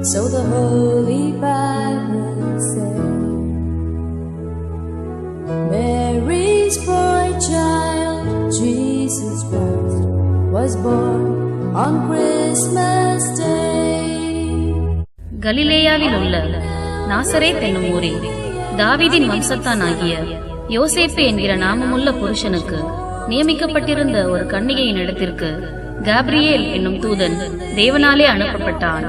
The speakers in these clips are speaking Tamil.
So the Holy Bible says, Mary's boy child, Jesus Christ, was born on Christmas Day. கலிலேயாவில் உள்ள நாசரேத் என்னும் ஊரில் தாவீதின் வம்சத்தானாகிய யோசேப்பு என்கிற நாமமுள்ள புருஷனுக்கு நியமிக்கப்பட்டிருந்த ஒரு கன்னிகையின் இடத்திற்கு காப்ரியேல் என்னும் தூதன் தேவனாலே அனுப்பப்பட்டான்.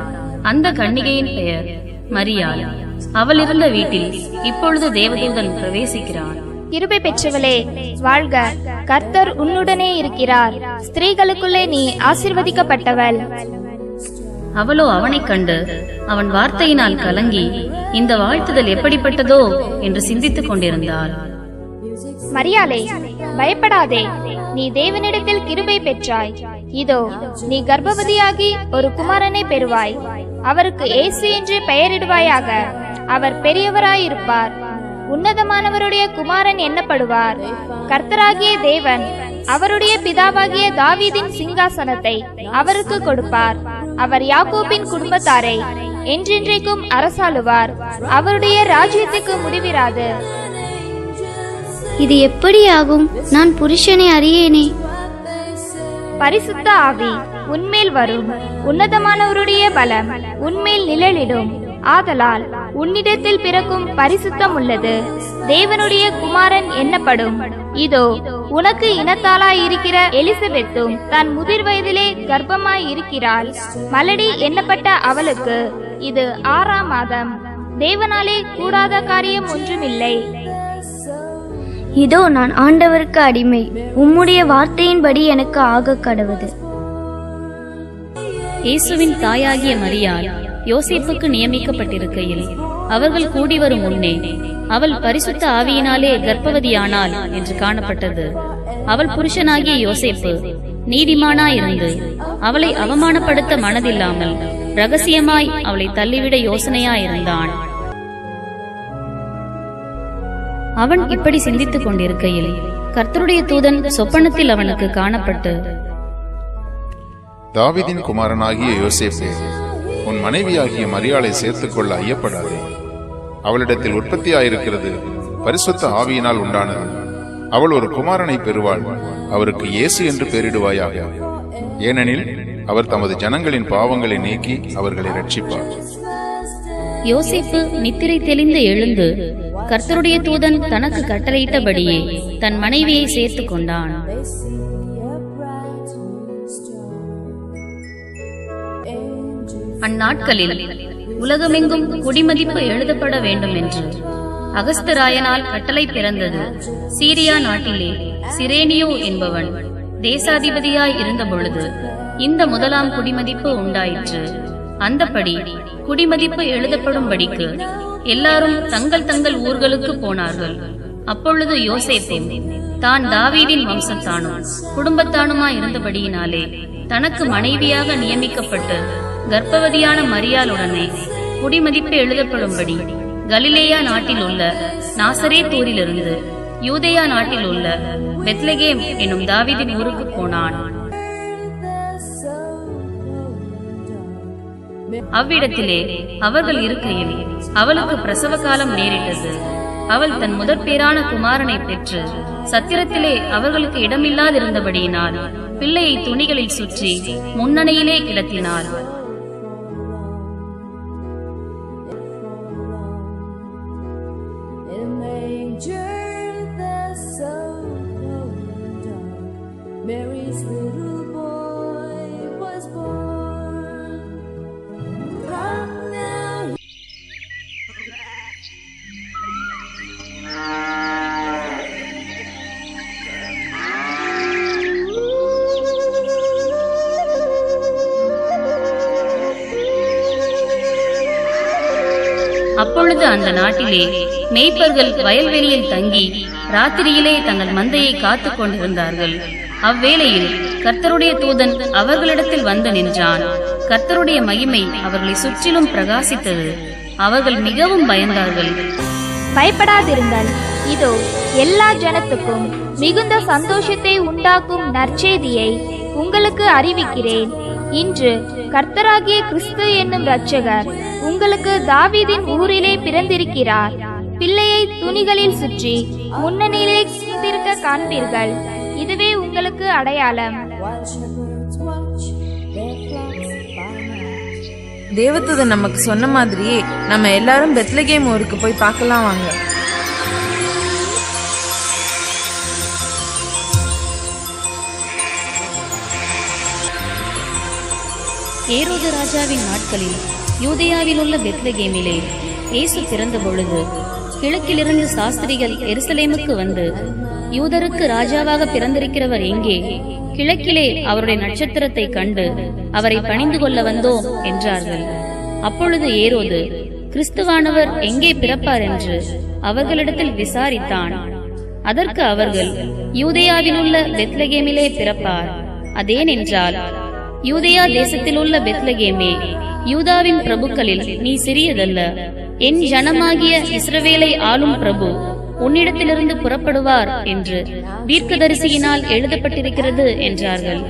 அந்த கன்னிகையின் பெயர் மரியாள். அவள் இருந்த வீட்டில் இப்பொழுது தேவதூதன் பிரவேசிக்கிறான். கிருபை பெற்றவளே வாழ்க, கர்த்தர் உன்னுடனே இருக்கிறார். ஸ்திரீகளுக்குள்ளே நீ ஆசீர்வதிக்கப்பட்டவள். அவளோ அவனைக் கண்டு அவன் வார்த்தையினால் கலங்கி இந்த வாழ்த்துதல் எப்படிப்பட்டதோ என்று சிந்தித்துக் கொண்டிருந்தாள். மரியாளே, பயப்படாதே, நீ தேவனிடத்தில் கிருபை பெற்றாய். இதோ நீ கர்ப்பவதியாகி ஒரு குமாரனை பெறுவாய். அவருக்கு இயேசு என்று பெயரிடுவாயாக. அவர் பெரியவராயிருப்பார். உன்னதமானவருடைய குமாரன் எண்ணப்படுவார். கர்த்தராகிய தேவன் அவருடைய பிதாவாகிய தாவீதின் சிங்காசனத்தை அவருக்கு கொடுப்பார். அவர் யாக்கோபின் குடும்பத்தாரை என்றென்றைக்கும் அரசாளுவார். அவருடைய ராஜ்யத்துக்கு முடிவிராது. இது எப்படி ஆகும்? நான் புருஷனை அறியேனே. பரிசுத்த ஆவி உன்மேல் வரும். உன்னதமானவருடைய பலம் உன்மேல் நிழலிடும். ஆதலால் உன்னிடத்தில் பிறக்கும் பரிசுத்தம் உள்ளது தேவனுடைய குமாரன் எண்ணப்படும். இதோ உனக்கு இனத்தாளாய் இருக்கிற எலிசபெத்தும் தன் முதிர் வயதிலே கர்ப்பமாய் இருக்கிறாள். மலடி எண்ணப்பட்ட அவளுக்கு இது 6ஆம் மாதம். தேவனாலே கூடாத காரியம் ஒன்றுமில்லை. இதோ நான் ஆண்டவருக்கு அடிமை. உம்முடைய வார்த்தையின்படி எனக்கு ஆக கடவுது. இயேசுவின் தாயாகிய மரியாள் யோசேப்புக்கு நியமிக்கப்பட்டிருக்கையில் அவர்கள் கூடி வரும் முன்னே அவள் பரிசுத்த ஆவியினாலே கர்ப்பவதியானாள் என்று காணப்பட்டது. அவள் புருஷனாகிய யோசேப்பு நீதிமானாயிருந்து அவளை அவமானப்படுத்த மனதில்லாமல் ரகசியமாய் அவளை தள்ளிவிட யோசனையாயிருந்தான். அவன் இப்படி சிந்தித்துக் கொண்டிருக்கையில் கர்த்தருடைய தூதன் சொப்பனத்தில் அவனுக்கு காணப்பட்டு, தாவீதின் குமாரனாகிய யோசேப்பே, உன் மனைவியாகிய மரியாளை சேர்த்துக் கொள்ள ஐயப்படாதே. அவளிடத்தில் உற்பத்தியாயிருக்கிறது பரிசுத்த ஆவியினால் உண்டானது. அவள் ஒரு குமாரனை பெறுவாள். அவருக்கு இயேசு என்று பெயரிடுவாயாக. ஏனெனில் அவர் தமது ஜனங்களின் பாவங்களை நீக்கி அவர்களை ரட்சிப்பார். யோசேப்பு நித்திரை தெளிந்து எழுந்து கர்த்தருடைய தூதன் தனக்கு கட்டளையிட்டபடியே தன் மனைவியை சேர்த்துக் கொண்டான். அந்நாட்களில் உலகமெங்கும் குடிமதிப்பு எழுதப்பட வேண்டும் என்று அகஸ்தராயனால் கட்டளை பிறந்தது. சீரியா நாட்டிலே சிரேனியோ என்பவன் தேசாதிபதியாய் இருந்த பொழுது இந்த முதலாம் குடிமதிப்பு உண்டாயிற்று. அந்தபடி குடிமதிப்பு எழுதப்படும்படிக்கு எல்லாரும் தங்கள் தங்கள் ஊர்களுக்கு போனார்கள். அப்பொழுது யோசேப்பும் தான் தாவீதின் வம்சத்தானும் குடும்பத்தானுமாய் இருந்தபடியினாலே தனக்கு மனைவியாக நியமிக்கப்பட்டு கர்ப்பவதியான மரியாளுடனே குடிமதிப்பு எழுதப்படும்படி கலிலேயா நாட்டில் உள்ள நாசரேத் ஊரிலிருந்து யூதேயா நாட்டில் உள்ள பெத்லகேம் என்னும் தாவீதின் ஊருக்கு போனான். அவ்விடத்திலே அவர்கள் இருக்கையில் அவளுக்கு பிரசவ காலம் நேரிட்டது. அவள் தன் முதற் பேரான குமாரனை பெற்று சத்திரத்திலே அவர்களுக்கு இடமில்லாதிருந்தபடியினால் பிள்ளையை துணிகளில் சுற்றி முன்னணியிலே கிடத்தினார். Mary's little boy was born. From now அப்பொழுது அந்த நாட்டிலே மேய்ப்பர்கள் வயல்வெளியில் தங்கி ராத்திரியிலே தங்கள் மந்தையை காத்துக் கொண்டிருந்தார்கள். அவ்வேளையில் கர்த்தருடைய தூதன் அவர்களிடத்தில் வந்து நின்றான். கர்த்தருடைய மகிமை அவர்களை சுற்றிலும் பிரகாசித்தது. அவர்கள் மிகவும் பயந்தார்கள். பயப்படாதிருங்கள், இதோ எல்லா ஜனத்துக்கும் மிகுந்த சந்தோஷத்தை உண்டாக்கும் நற்செய்தியை உங்களுக்கு அறிவிக்கிறேன். இன்று கர்த்தராகிய கிறிஸ்து என்னும் இரட்சகர் உங்களுக்கு தாவீதின் ஊரிலே பிறந்திருக்கிறார். பிள்ளையை துணிகளில் சுற்றி முன்னணியிலே இருக்க காண்பீர்கள். இதுவே உங்களுக்கு அடையாளம். தேவதூதன் நமக்கு சொன்ன மாதிரியே நம்ம எல்லாரும் பெத்லகேம் ஊருக்கு போய் பார்க்கலாம் வாங்க. ஏரோது ராஜாவின் நாட்களில் யூதேயாவில் உள்ள பெத்லகேமிலே இயேசு பிறந்த பொழுது கிழக்கிலிருந்து சாஸ்திரிகள் எருசலேமுக்கு வந்து, யூதருக்கு ராஜாவாக பிறந்திருக்கிறவர் எங்கே? கிழக்கிலே அவருடைய நட்சத்திரத்தை கண்டு அவரை பணிந்து கொள்ள வந்தோம் என்றார்கள். அப்பொழுது ஏரோது கிறிஸ்துவானவர் எங்கே பிறப்பார் என்று அவர்களிடத்தில் விசாரித்தான். அதற்கு அவர்கள், யூதேயாவில் உள்ள பெத்லகேமிலே பிறப்பார். அதேனென்றால், யூதேயா தேசத்தில் உள்ள பெத்லகேமே, யூதாவின் பிரபுக்களில் நீ சிறியதல்ல. என் ஜனமாகிய இஸ்ரவேலை ஆளும் பிரபு உன்னிடத்திலிருந்து புறப்படுவார் என்று தீர்க்கதரிசியினால் எழுதப்பட்டிருக்கிறது என்றார்கள்.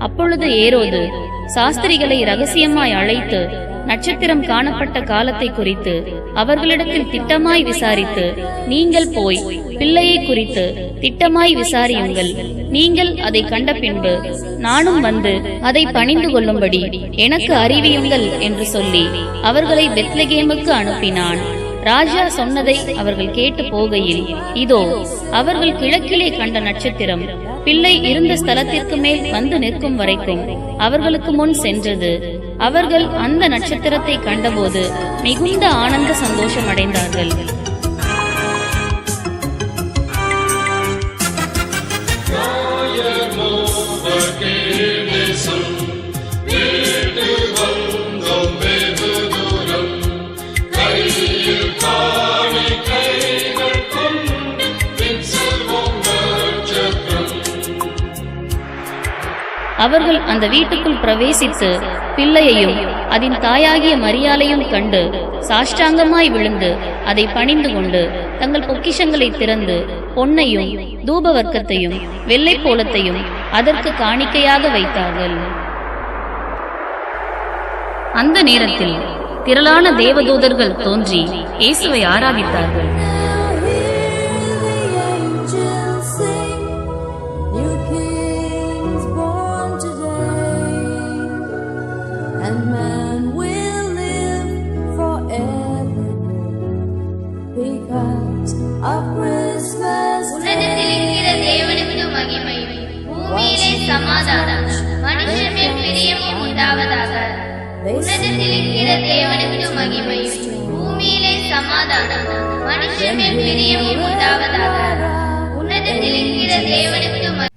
அப்பொழுது ஏரோது சாஸ்திரிகளை ரகசியமாய் அழைத்து நட்சத்திரம் காணப்பட்ட காலத்தை குறித்து அவர்களிடத்தில் திட்டமாய் விசாரித்து, நீங்கள் போய் பிள்ளையை குறித்து திட்டமாய் விசாரியுங்கள். நீங்கள் அதை கண்ட பின்பு நானும் வந்து அதை பணிந்து கொள்ளும்படி எனக்கு அறிவியுங்கள் என்று சொல்லி அவர்களை பெத்லகேமுக்கு அனுப்பினான். ராஜா சொன்னதை அவர்கள் கேட்டு போகையில், இதோ அவர்கள் கிழக்கிலே கண்ட நட்சத்திரம் பிள்ளை இருந்த ஸ்தலத்திற்கு மேல் வந்து நிற்கும் வரைக்கும் அவர்களுக்கு முன் சென்றது. அவர்கள் அந்த நட்சத்திரத்தை கண்டபோது மிகுந்த ஆனந்த சந்தோஷம் அடைந்தார்கள். அவர்கள் அந்த வீட்டுக்குள் பிரவேசித்து பிள்ளையையும் அதன் தாயாகிய மரியாளையும் கண்டு சாஷ்டாங்கமாய் விழுந்து அதை பணிந்து கொண்டு தங்கள் பொக்கிஷங்களை திறந்து பொன்னையும் தூபவர்க்கத்தையும் வெள்ளை போலத்தையும் அதற்கு காணிக்கையாக வைத்தார்கள். அந்த நேரத்தில் திரளான தேவதூதர்கள் தோன்றி இயேசுவை ஆராதித்தார்கள். உன்னதத்திலிருக்கிற தேவனுக்கு மகிமை, பூமியிலே சமாதானம், மனுஷர் மேல் பிரியமும் உண்டாவதாக. உன்னதத்திலிருக்கிற தேவனுக்கு மகிமை, பூமியிலே சமாதானம், மனுஷர் மேல் பிரியமும் உண்டாவதாக. உன்னதத்திலிருக்கிற தேவனுக்கு